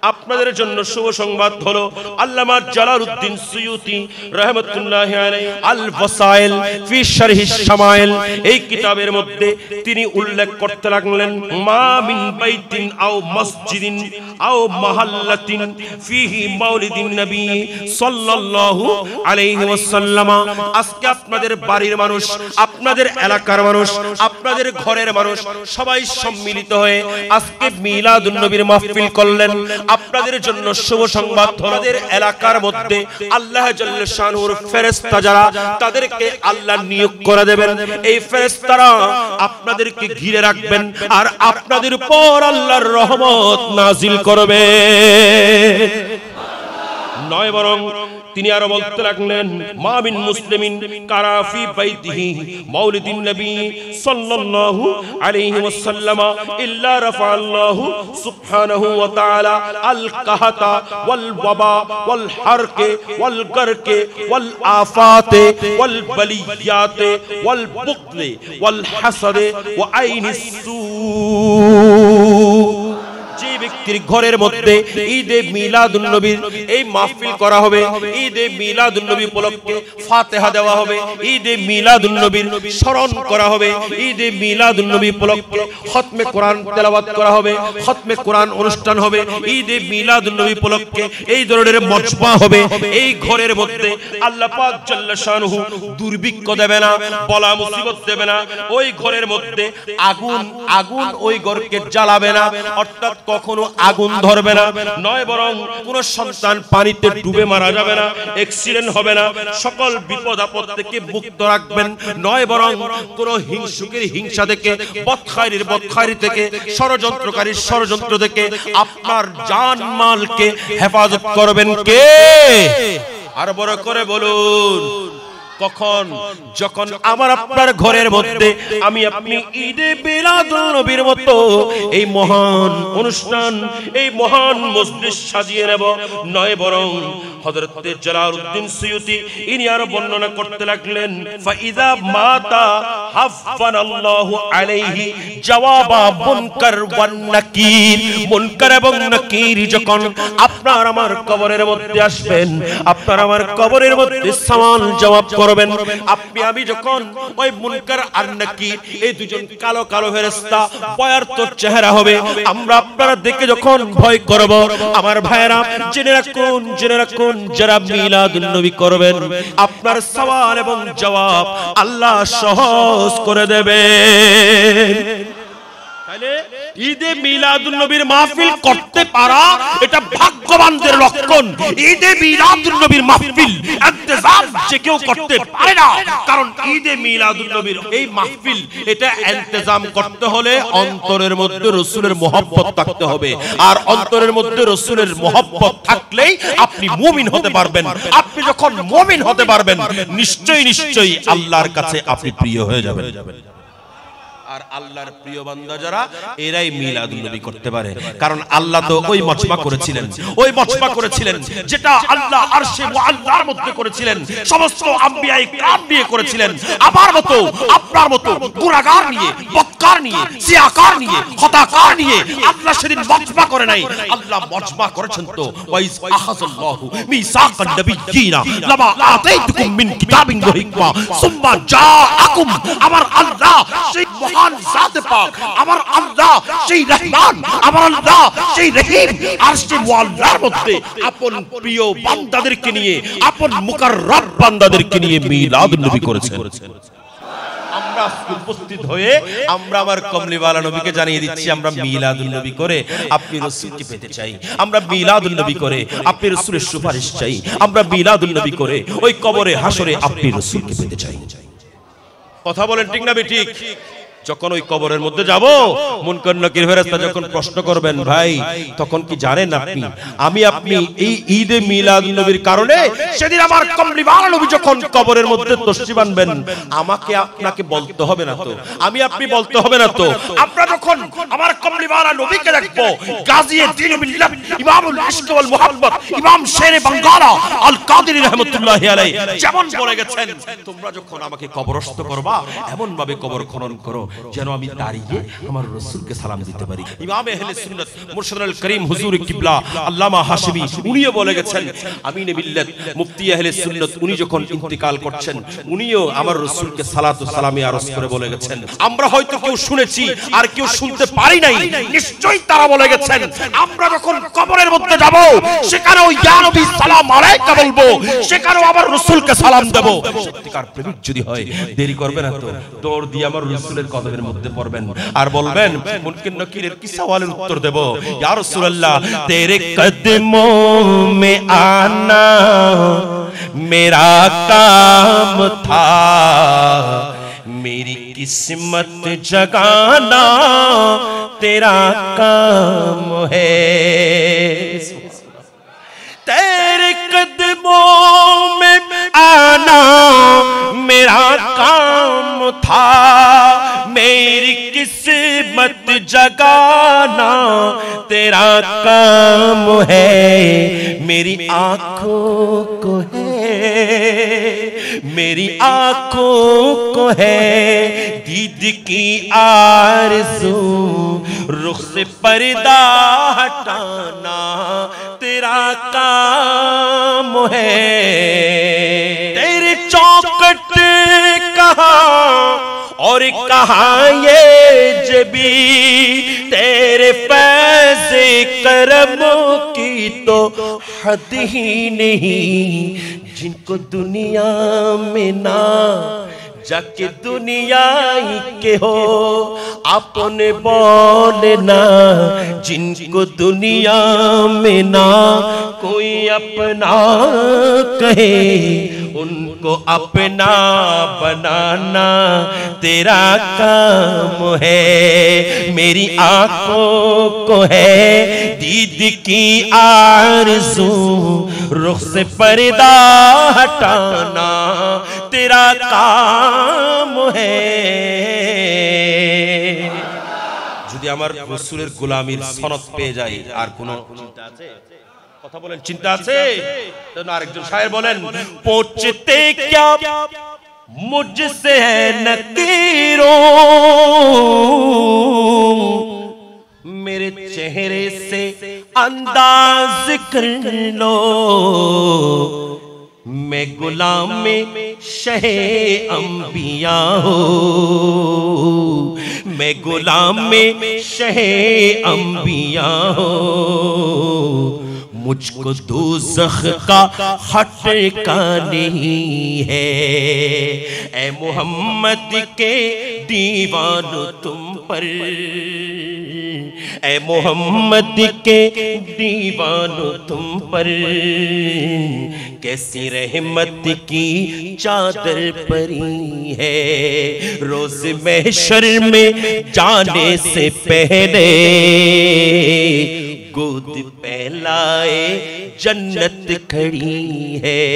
আপনাদের জন্য শুভ সংবাদ হলো আল্লামা জালালউদ্দিন সুয়ুতি রাহমাতুল্লাহি আলাইহি আল ওয়াসাইল ফি শারহি শামাইল এই কিতাবের মধ্যে তিনি উল্লেখ করতে লাগলেন মা মিন বাইতিন আও মসজিদিন আও মাহাল্লাতিন ফিহি মাউলিদিন নবী সাল্লাল্লাহু আলাইহি ওয়াসাল্লাম। আজকে আপনাদের বাড়ির মানুষ, আপনাদের এলাকার মানুষ, আপনাদের ঘরের মানুষ সবাই সম্মিলিত হয়ে আজকে মিলাদুন নবীর মাহফিল করলেন। আপনাদের জন্য শুভ সংবাদ, আপনাদের এলাকার মধ্যে আল্লাহ জাল্লে শানুর ফেরেশতা যারা, তাদেরকে আল্লাহ নিয়োগ করে দেবেন। এই ফেরেশতারা আপনাদেরকে ঘিরে রাখবেন আর আপনাদের উপর আল্লাহর রহমত নাজিল করবে। নয় বরং তিনি আরো বলতে লাগলেন মা মিন মুসলিমিন কারা ফি বাইতিহি মাউলিদিন নবী সাল্লাল্লাহু আলাইহি ওয়াসাল্লাম ইল্লা রাফাআল্লাহু সুবহানাহু ওয়া তাআলা আল কাহাতা ওয়াল ওয়াবা ওয়াল হারকে ওয়াল গারকে ওয়াল আফাতে ওয়াল বালিয়াতে ওয়াল বুগলি ওয়াল হাসাদে ওয়া আইনিস সু। যে ব্যক্তির ঘরের মধ্যে ঈদে মিলাদুন নবীর এই মাহফিল করা হবে, ঈদে মিলাদুন নবী উপলক্ষে ফাতিহা দেওয়া হবে, ঈদে মিলাদুন নবীর স্মরণ করা হবে, ঈদে মিলাদুন নবী উপলক্ষে খতমে কোরআন তেলাওয়াত করা হবে, খতমে কোরআন অনুষ্ঠান হবে, ঈদে মিলাদুন নবী উপলক্ষে এই ধরনের মজমা হবে। এই ঘরের মধ্যে আল্লাহ পাক জাল্লে শানুহু দুর্ভিক্ষ দেবে না, বলা মুসিবত দেবে না। ওই ঘরের মধ্যে আগুন ওই ঘরকে জ্বালাবে না, অর্থাৎ কখনো আগুন ধরবে না। নয় বরং কোন সন্তান পানিতে ডুবে মারা যাবে না, অ্যাক্সিডেন্ট হবে না, সকল বিপদ আপদ থেকে মুক্ত রাখবেন। নয় বরং কোন হিংসুকের হিংসা থেকে, বদখাইরি থেকে, ষড়যন্ত্রকারীর ষড়যন্ত্র থেকে আপনার জান মালকে হেফাজত করবেন কে? আর বড় করে বলুন, কখন? যখন আমার আপনার ঘরের মধ্যে আমি আপনি ঈদে মিলাদুন নবীর মতো এই মহান অনুষ্ঠান, এই মহান মজলিস সাজিয়ে নেব। নয় বরং হযরত জালালউদ্দিন সুয়ুতি ইনি আরো বর্ণনা করতে লাগলেন ফাইযা মাতা হাফানাল্লাহু আলাইহি জওয়াবা মুনকার ওয়ান নাকির। মুনকার এবং নাকির যখন আপনার আমার কবরের মধ্যে আসবেন, আপনার আমার কবরের মধ্যে সওয়াল জবাব করবেন। আপনি আমি যখন ওই মুনকার আর নাকির এই দুজন কালো কালো ফেরেশতা ভয়ার্ত চেহারা হবে, আমরা আপনারা দেখে যখন ভয় করব, আমার ভাইরা জেনে রাখুন যারা মিলাদুন নবী করবেন আপনার সওয়াল এবং জবাব আল্লাহ সহজ করে দেবেন। তাহলে ঈদে মিলাদুন নবীর মাহফিল করতে পারা এটা ভাগ্যবানদের লক্ষণ। ঈদে মিলাদুন নবীর মাহফিল ইন্তজাম যে কেউ করতে পারে না, কারণ ঈদে মিলাদুন নবীর এই মাহফিল এটা ইন্তজাম করতে হলে অন্তরের মধ্যে রাসূলের মহব্বত থাকতে হবে। আর অন্তরের মধ্যে রাসূলের মহব্বত থাকলেই আপনি মুমিন হতে পারবেন। আপনি যখন মুমিন হতে পারবেন, নিশ্চয়ই আল্লাহর কাছে আপনি প্রিয় হয়ে যাবেন। আর আল্লাহর প্রিয় বান্দা যারা, এরাই মিলাদুন নবী করতে পারে। কারণ আল্লাহ তো ওই মজমা করেছিলেন যেটা আল্লাহ আরশে মুআল্লার মধ্যে করেছিলেন, সমস্ত আম্বিয়ায়ে কিরাম নিয়ে করেছিলেন। আমার মতো আপনার মতো গুনাহগার নিয়ে, বদকার নিয়ে, সিয়াকার নিয়ে, খতাকার নিয়ে আল্লাহ সেদিন মজমা করে নাই। আল্লাহ মজমা করেছেন তো ওয়াইজ আখাযাল্লাহু মিসাকান নবিয়্যিনা লামা আতাইতুকুম মিন কিতাবিন ওয়া হিকমা সুম্মা জাআকুম। আমার আল্লাহ সেই মহান জাতে পাক, আমার আল্লাহ সেই রহমান, আমার আল্লাহ সেই রহিম আরশে মুআল্লার মধ্যে আপন প্রিয় বান্দাদেরকে নিয়ে, আপন মুকাররব বান্দাদেরকে নিয়ে মিলাদুন নবী করেছেন। আমরা উপস্থিত হয়ে আমরা আমার কমলিওয়ালা নবীকে জানিয়ে দিচ্ছি আমরা মিলাদুন নবী করে আপনি রাসূলকে পেতে চাই, আমরা মিলাদুন নবী করে আপনি রাসূলের সুপারিশ চাই, আমরা মিলাদুন নবী করে ওই কবরে হাসরে আপনি রাসূলকে পেতে চাই। কথা বলেন ঠিক না ঠিক? যখন ওই কবরের মধ্যে যাব, মুনকার নাকির ফেরেশতা যখন প্রশ্ন করবেন, ভাই তখন কি জানেন আপনি আপনি এই ঈদে মিলাদুন নবীর কারণে সেদিন আমার কমলিওয়ালা নবী যখন কবরের মধ্যে তশরিফ আনবেন, আমাকে আপনাকে বলতে হবে না তো, আপনি বলতে হবে না তো, আমরা যখন আমার কমলিওয়ালা নবীকে দেখবো, গাজিয়ে দ্বীন মিল্লাত ইমামুল ইশক ওয়াল মুহাব্বত ইমাম শেরে বাঙ্গালা আল কাদেরী রাহমাতুল্লাহি আলাইহি যেমন বলে গেছেন, তোমরা যখন আমাকে কবরস্থ করবা এমন ভাবে কবর খনন করো যেন আমি দাঁড়িয়ে আমার রাসূলকে সালাম দিতে পারি। ইমাম আহলে সুন্নাত মুরশিদুল করিম হুজুর কিবলা আল্লামা হাশমি উনিও বলে গেছেন, আমিনে মিল্লাত মুফতি আহলে সুন্নাত উনি যখন ইন্তেকাল করছেন উনিও আমার রাসূলকে সালাতু সালামি আরজ করে বলে গেছেন। আমরা হয়তো কেউ শুনেছি আর কেউ শুনতে পারি নাই, নিশ্চয়ই তারা বলে গেছেন আমরা যখন কবরের মধ্যে যাব সেখানেও ইয়া নবী সালাম আলাইকা বলবো, সেখানেও আমার রাসূলকে সালাম দেব। সত্যিকার প্রেমিক যদি হয় দেরি করবেন না তো, দৌড় দিয়ে আমার রাসূলের কদমের মধ্যে পড়বেন আর বলবেন মুনকির নকিরের কি সওয়ালের উত্তর দেব। ইয়া রাসূলুল্লাহ তেরে কদমোं में आना मेरा काम था, मेरी किस्मत जगाना तेरा काम है। तेरे कदमों में आना मेरा काम था, मेरी किस्मत जगाना तेरा काम है। मेरी आंखों को है, मेरी आंखों को है दीद की आरज़ू, रुख से पर्दा हटाना तेरा काम है। तेरी चौखट कहाँ और कहाँ ये जबी, तेरे फैज़े करम की तो हद ही नहीं, जिनको दुनिया में ना जाके दुनिया ही के हो अपने बोले ना, जिनको दुनिया में ना कोई अपना कहे उनको अपना बनाना तेरा काम है। मेरी आंखों को है दीद की आरज़ू, रुख से पर्दा हटाना तेरा काम है। যদি আমার রাসূলের গোলামীর সনদ পেয়ে যাই আর কোনো চিন্তা আছে? কথা বলেন, চিন্তা আছে? তো আরেকজন শায়ের বলেন, পৌঁছতে क्या मुझसे है नकीरों, मेरे चेहरे से अंदाज कर लो, मैं गुलाम में शहे अंबिया हूँ, मैं गुलाम में शहे अंबिया हूँ, मुझको दोज़ख का हटका नहीं है। ऐ मोहम्मद के दीवानो तुम पर, ऐ मोहम्मद के दीवानो तुम पर, कैसी रहमत की चादर परी है। रोज महशर में जाने से पहले गोद पहलाए जन्नत खड़ी है।